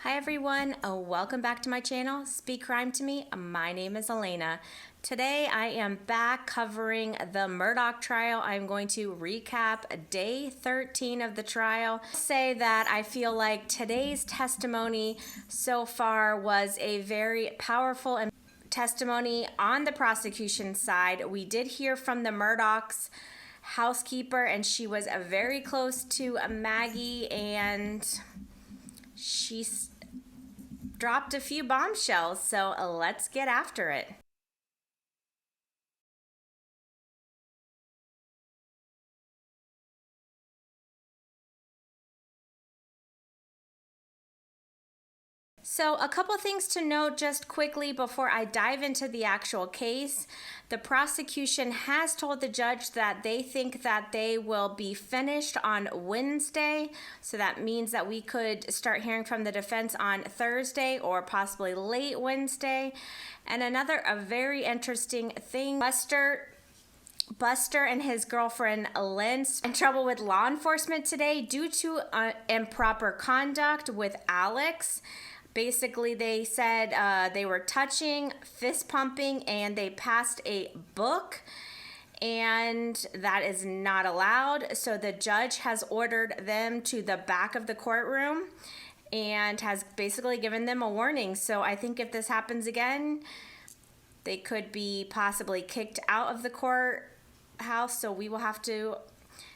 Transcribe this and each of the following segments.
Hi everyone, welcome back to my channel, Speak Crime to Me. My name is Elena. Today I am back covering the Murdaugh trial. I'm going to recap day 13 of the trial. Say that I feel like today's testimony so far was a very powerful and testimony on the prosecution side. We did hear from the Murdaugh's housekeeper, and she was very close to Maggie, and she dropped a few bombshells, so let's get after it. So a couple things to note just quickly before I dive into the actual case. The prosecution has told the judge that they think that they will be finished on Wednesday. So that means that we could start hearing from the defense on Thursday or possibly late Wednesday. And a very interesting thing, Buster and his girlfriend Lynn in trouble with law enforcement today due to improper conduct with Alex. Basically, they said they were touching, fist pumping, and they passed a book, and that is not allowed. So the judge has ordered them to the back of the courtroom and has basically given them a warning. So I think if this happens again, they could be possibly kicked out of the courthouse. So we will have to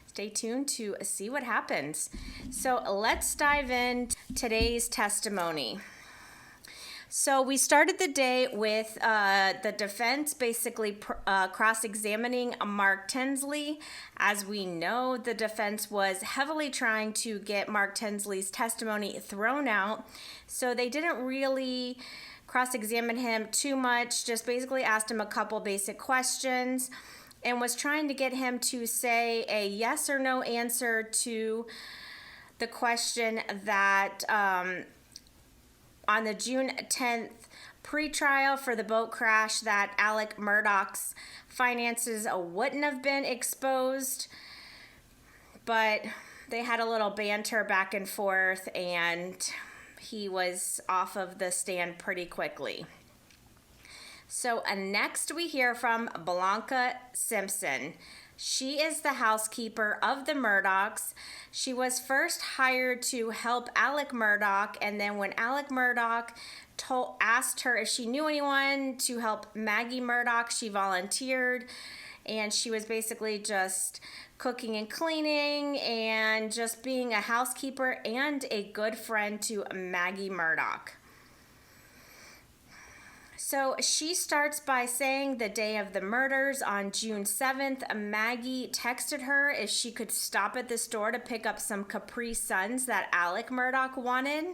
stay tuned to see what happens. So let's dive into today's testimony. So we started the day with the defense basically cross-examining Mark Tinsley. As we know, the defense was heavily trying to get Mark Tinsley's testimony thrown out. So they didn't really cross-examine him too much, just basically asked him a couple basic questions and was trying to get him to say a yes or no answer to the question that on the June 10th pretrial for the boat crash, that Alec Murdaugh's finances wouldn't have been exposed, but they had a little banter back and forth and he was off of the stand pretty quickly. So next we hear from Blanca Simpson. She is the housekeeper of the Murdaughs. She was first hired to help Alec Murdaugh, and then when Alec Murdaugh asked her if she knew anyone to help Maggie Murdaugh, she volunteered, and she was basically just cooking and cleaning and just being a housekeeper and a good friend to Maggie Murdaugh. So she starts by saying the day of the murders on June 7th, Maggie texted her if she could stop at the store to pick up some Capri Suns that Alec Murdaugh wanted.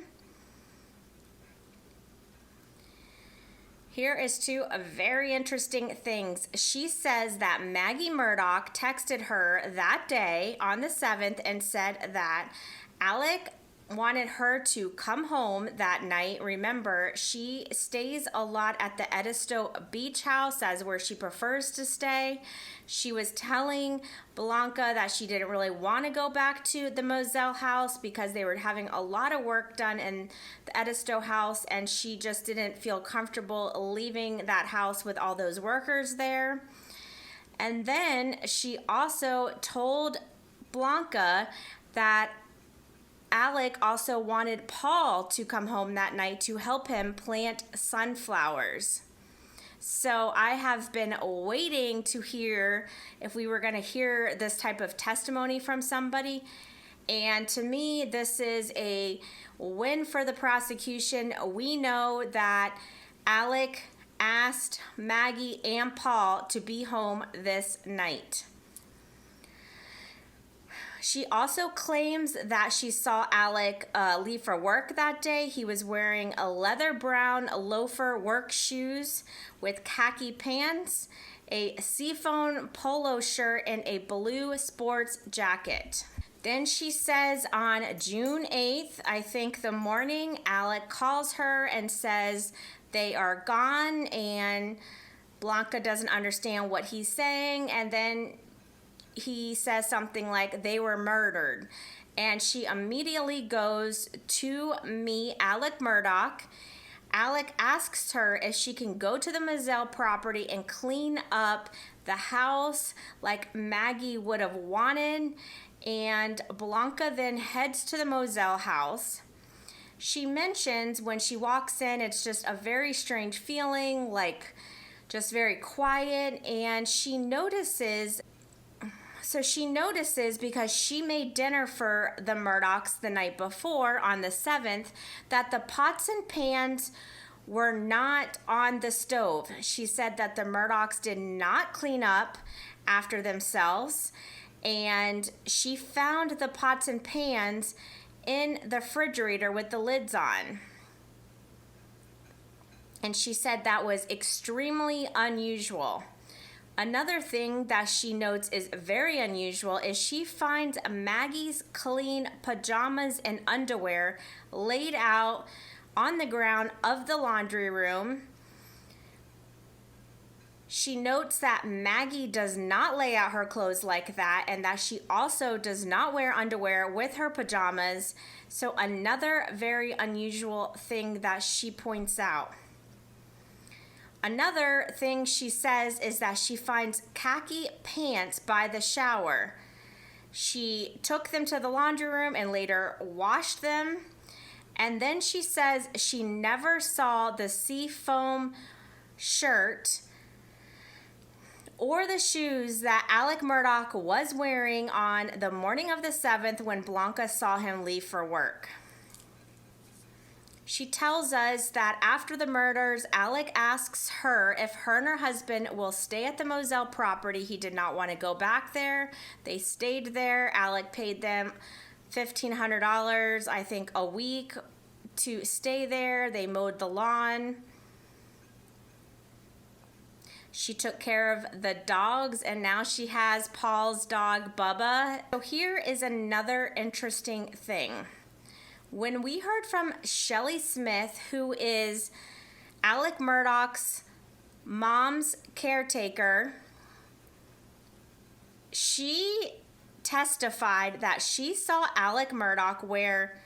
Here is two very interesting things. She says that Maggie Murdaugh texted her that day on the 7th and said that Alec wanted her to come home that night. Remember, she stays a lot at the Edisto Beach House. That's where she prefers to stay. She was telling Blanca that she didn't really want to go back to the Moselle house because they were having a lot of work done in the Edisto house, and she just didn't feel comfortable leaving that house with all those workers there. And then she also told Blanca that Alec also wanted Paul to come home that night to help him plant sunflowers. So I have been waiting to hear if we were going to hear this type of testimony from somebody. And to me, this is a win for the prosecution. We know that Alec asked Maggie and Paul to be home this night. She also claims that she saw Alec leave for work that day. He was wearing a leather brown loafer work shoes with khaki pants, a seafoam polo shirt, and a blue sports jacket. Then she says on June 8th, I think the morning, Alec calls her and says they are gone, and Blanca doesn't understand what he's saying, and then he says something like they were murdered. and she immediately goes to meet Alec Murdaugh. Alec asks her if she can go to the Moselle property and clean up the house like Maggie would have wanted, and Blanca then heads to the Moselle house. She mentions when she walks in, it's just a very strange feeling, like just very quiet, and she notices because she made dinner for the Murdaughs the night before on the 7th that the pots and pans were not on the stove. She said that the Murdaughs did not clean up after themselves, and she found the pots and pans in the refrigerator with the lids on. And she said that was extremely unusual. Another thing that she notes is very unusual is she finds Maggie's clean pajamas and underwear laid out on the ground of the laundry room. She notes that Maggie does not lay out her clothes like that, and that she also does not wear underwear with her pajamas. So another very unusual thing that she points out. Another thing she says is that she finds khaki pants by the shower. She took them to the laundry room and later washed them. And then she says she never saw the seafoam shirt or the shoes that Alec Murdaugh was wearing on the morning of the 7th when Blanca saw him leave for work. She tells us that after the murders, Alec asks her if her and her husband will stay at the Moselle property. He did not want to go back there. They stayed there. Alec paid them $1,500, I think, a week to stay there. They mowed the lawn. She took care of the dogs, and now she has Paul's dog, Bubba. So here is another interesting thing. When we heard from Shelly Smith, who is Alec Murdaugh's mom's caretaker, she testified that she saw Alec Murdaugh wear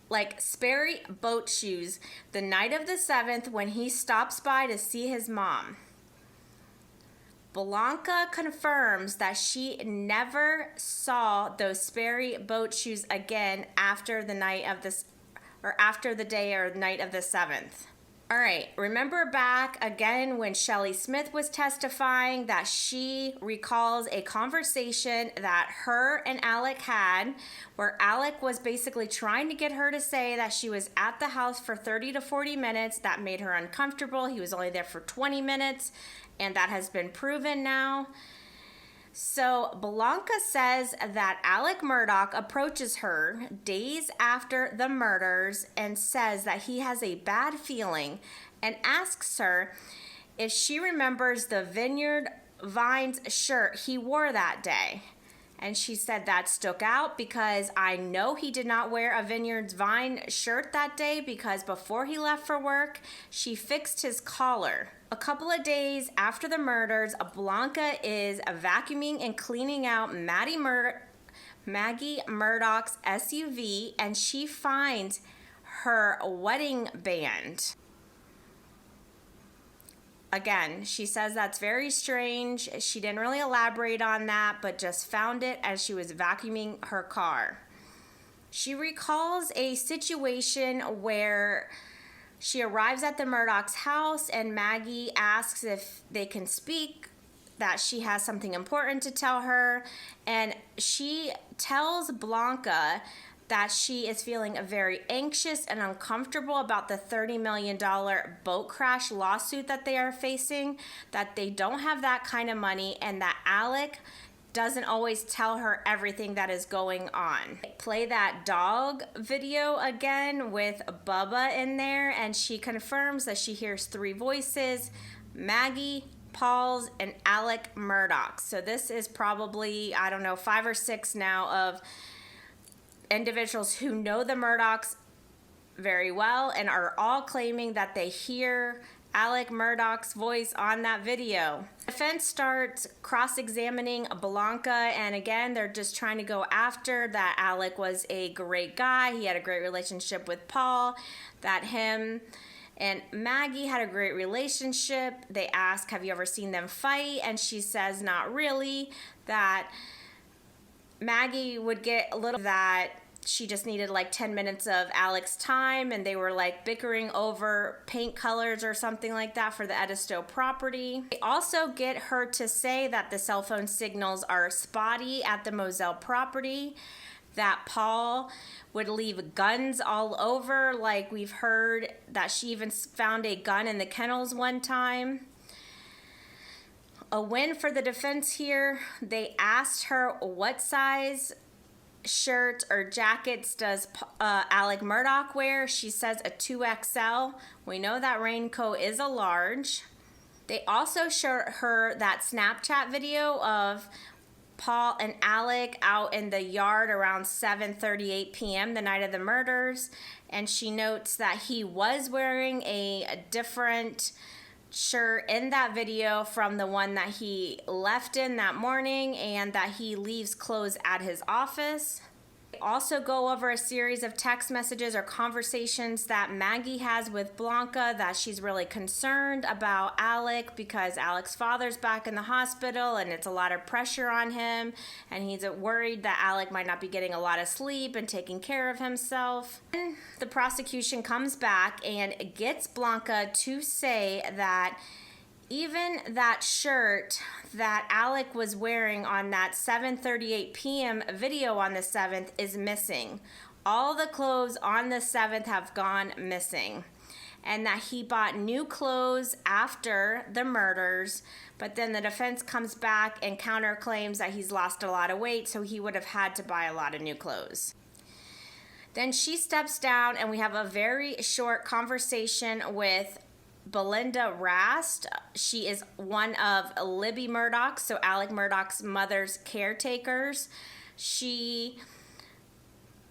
like Sperry boat shoes the night of the 7th when he stops by to see his mom. Blanca confirms that she never saw those Sperry boat shoes again after the night of this, or after the day or night of the 7th. All right, remember back again when Shelly Smith was testifying that she recalls a conversation that her and Alec had where Alec was basically trying to get her to say that she was at the house for 30 to 40 minutes. That made her uncomfortable. He was only there for 20 minutes, and that has been proven now. So Blanca says that Alec Murdaugh approaches her days after the murders and says that he has a bad feeling and asks her if she remembers the Vineyard Vines shirt he wore that day. And she said that stuck out because I know he did not wear a Vineyard Vine shirt that day because before he left for work, she fixed his collar. A couple of days after the murders, Blanca is vacuuming and cleaning out Maggie Murdaugh's SUV, and she finds her wedding band. Again, she says that's very strange. She didn't really elaborate on that, but just found it as she was vacuuming her car. She recalls a situation where she arrives at the Murdaugh's house and Maggie asks if they can speak, that she has something important to tell her. And she tells Blanca that she is feeling very anxious and uncomfortable about the $30 million boat crash lawsuit that they are facing, that they don't have that kind of money, and that Alec doesn't always tell her everything that is going on. Play that dog video again with Bubba in there, and she confirms that she hears 3 voices: Maggie, Paul's, and Alec Murdaugh. So this is probably, 5 or 6 now of individuals who know the Murdaughs very well and are all claiming that they hear Alec Murdaugh's voice on that video. The defense starts cross-examining Blanca, and again, they're just trying to go after that Alec was a great guy. He had a great relationship with Paul, that him and Maggie had a great relationship. They ask, have you ever seen them fight? And she says, not really. That Maggie would get a little that she just needed like 10 minutes of Alec's time, and they were like bickering over paint colors or something like that for the Edisto property. They also get her to say that the cell phone signals are spotty at the Moselle property, that Paul would leave guns all over, like we've heard that she even found a gun in the kennels one time. A win for the defense here. They asked her what size shirt or jackets does Alec Murdaugh wear. She says a 2XL. We know that raincoat is a large. They also showed her that Snapchat video of Paul and Alec out in the yard around 7:38 p.m. the night of the murders, and she notes that he was wearing a different shirt in that video from the one that he left in that morning, and that he leaves clothes at his office. They also go over a series of text messages or conversations that Maggie has with Blanca, that she's really concerned about Alec because Alec's father's back in the hospital and it's a lot of pressure on him, and he's worried that Alec might not be getting a lot of sleep and taking care of himself. And the prosecution comes back and gets Blanca to say that even that shirt that Alec was wearing on that 7:38 p.m. video on the 7th is missing. All the clothes on the 7th have gone missing. And that he bought new clothes after the murders, but then the defense comes back and counterclaims that he's lost a lot of weight, so he would have had to buy a lot of new clothes. Then she steps down and we have a very short conversation with Belinda Rast. She is one of Libby Murdaugh, so Alec Murdaugh's mother's caretakers. She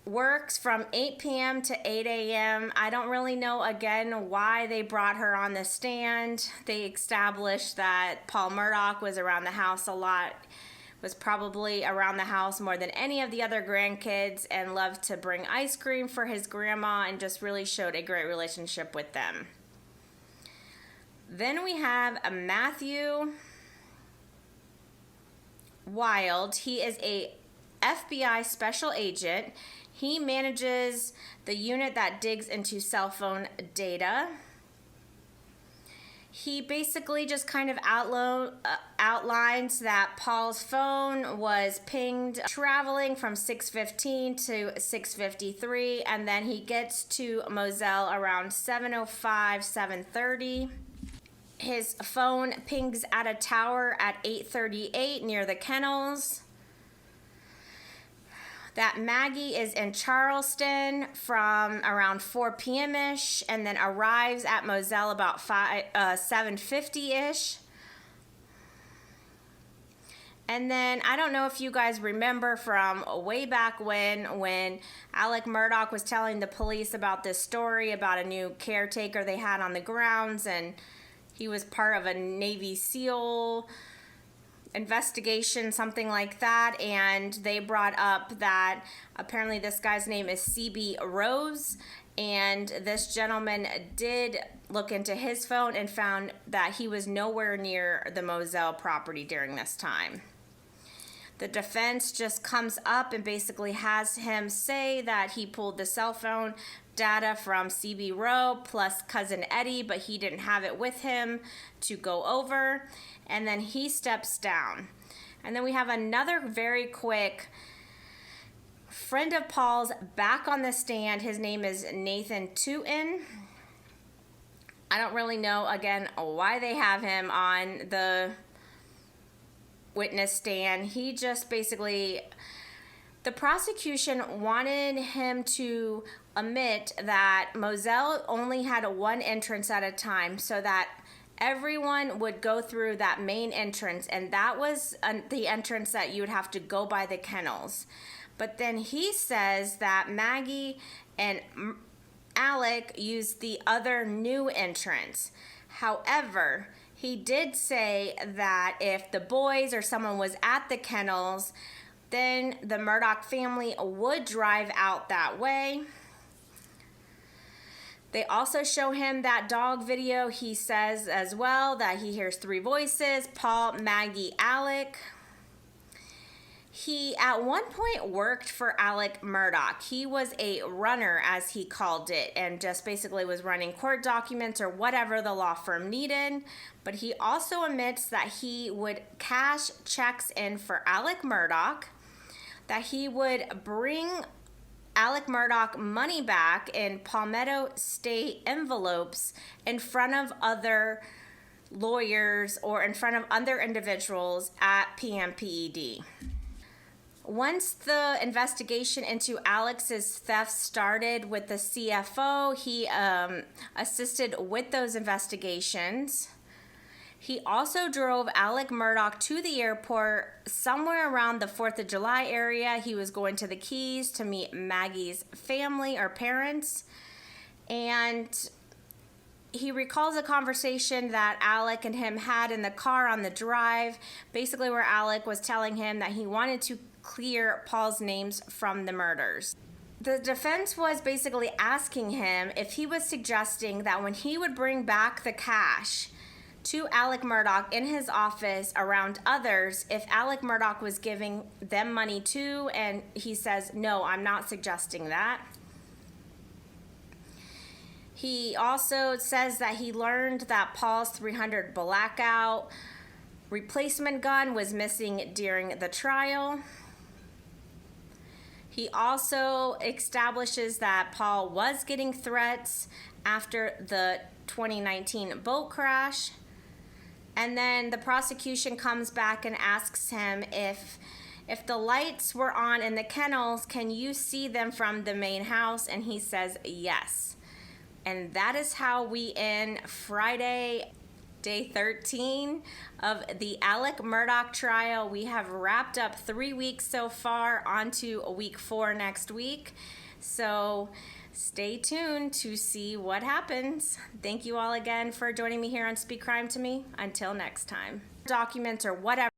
works from 8 p.m. to 8 a.m. I don't really know, again, why they brought her on the stand. They established that Paul Murdaugh was around the house a lot, was probably around the house more than any of the other grandkids, and loved to bring ice cream for his grandma, and just really showed a great relationship with them. Then we have a Matthew Wild. He is a FBI special agent. He manages the unit that digs into cell phone data. He basically just kind of outlines that Paul's phone was pinged traveling from 6:15 to 6:53, and then he gets to Moselle around 7:05, 7:30. His phone pings at a tower at 8:38 near the kennels. That Maggie is in Charleston from around 4 p.m.-ish, and then arrives at Moselle about 7:50-ish. And then I don't know if you guys remember from way back when Alec Murdaugh was telling the police about this story about a new caretaker they had on the grounds, and he was part of a Navy SEAL investigation, something like that, and they brought up that apparently this guy's name is CB Rose, and this gentleman did look into his phone and found that he was nowhere near the Moselle property during this time. The defense just comes up and basically has him say that he pulled the cell phone data from CB Rowe plus cousin Eddie, but he didn't have it with him to go over, and then he steps down. And then we have another very quick friend of Paul's back on the stand. His name is Nathan Tootin. I don't really know, again, why they have him on the witness stand. He just basically, the prosecution wanted him to admit that Moselle only had one entrance at a time, so that everyone would go through that main entrance, and that was the entrance that you would have to go by the kennels. But then he says that Maggie and Alec used the other new entrance. However, he did say that if the boys or someone was at the kennels, then the Murdaugh family would drive out that way. They also show him that dog video. He says as well that he hears 3 voices: Paul, Maggie, Alec. He at one point worked for Alec Murdaugh. He was a runner, as he called it, and just basically was running court documents or whatever the law firm needed. But he also admits that he would cash checks in for Alec Murdaugh, that he would bring Alec Murdaugh money back in Palmetto State envelopes in front of other lawyers or in front of other individuals at PMPED. Once the investigation into Alex's theft started with the CFO, he assisted with those investigations. He also drove Alec Murdaugh to the airport somewhere around the 4th of July area. He was going to the Keys to meet Maggie's family or parents. And he recalls a conversation that Alec and him had in the car on the drive, basically where Alec was telling him that he wanted to clear Paul's names from the murders. The defense was basically asking him if he was suggesting that when he would bring back the cash to Alec Murdaugh in his office around others, if Alec Murdaugh was giving them money too, and he says, no, I'm not suggesting that. He also says that he learned that Paul's .300 blackout replacement gun was missing during the trial. He also establishes that Paul was getting threats after the 2019 boat crash. And then the prosecution comes back and asks him if the lights were on in the kennels, can you see them from the main house? And he says yes. And that is how we end Friday, day 13 of the Alec Murdaugh trial. We have wrapped up 3 weeks so far, on to week 4 next week. So stay tuned to see what happens. Thank you all again for joining me here on Speak Crime to Me. Until next time. Documents or whatever.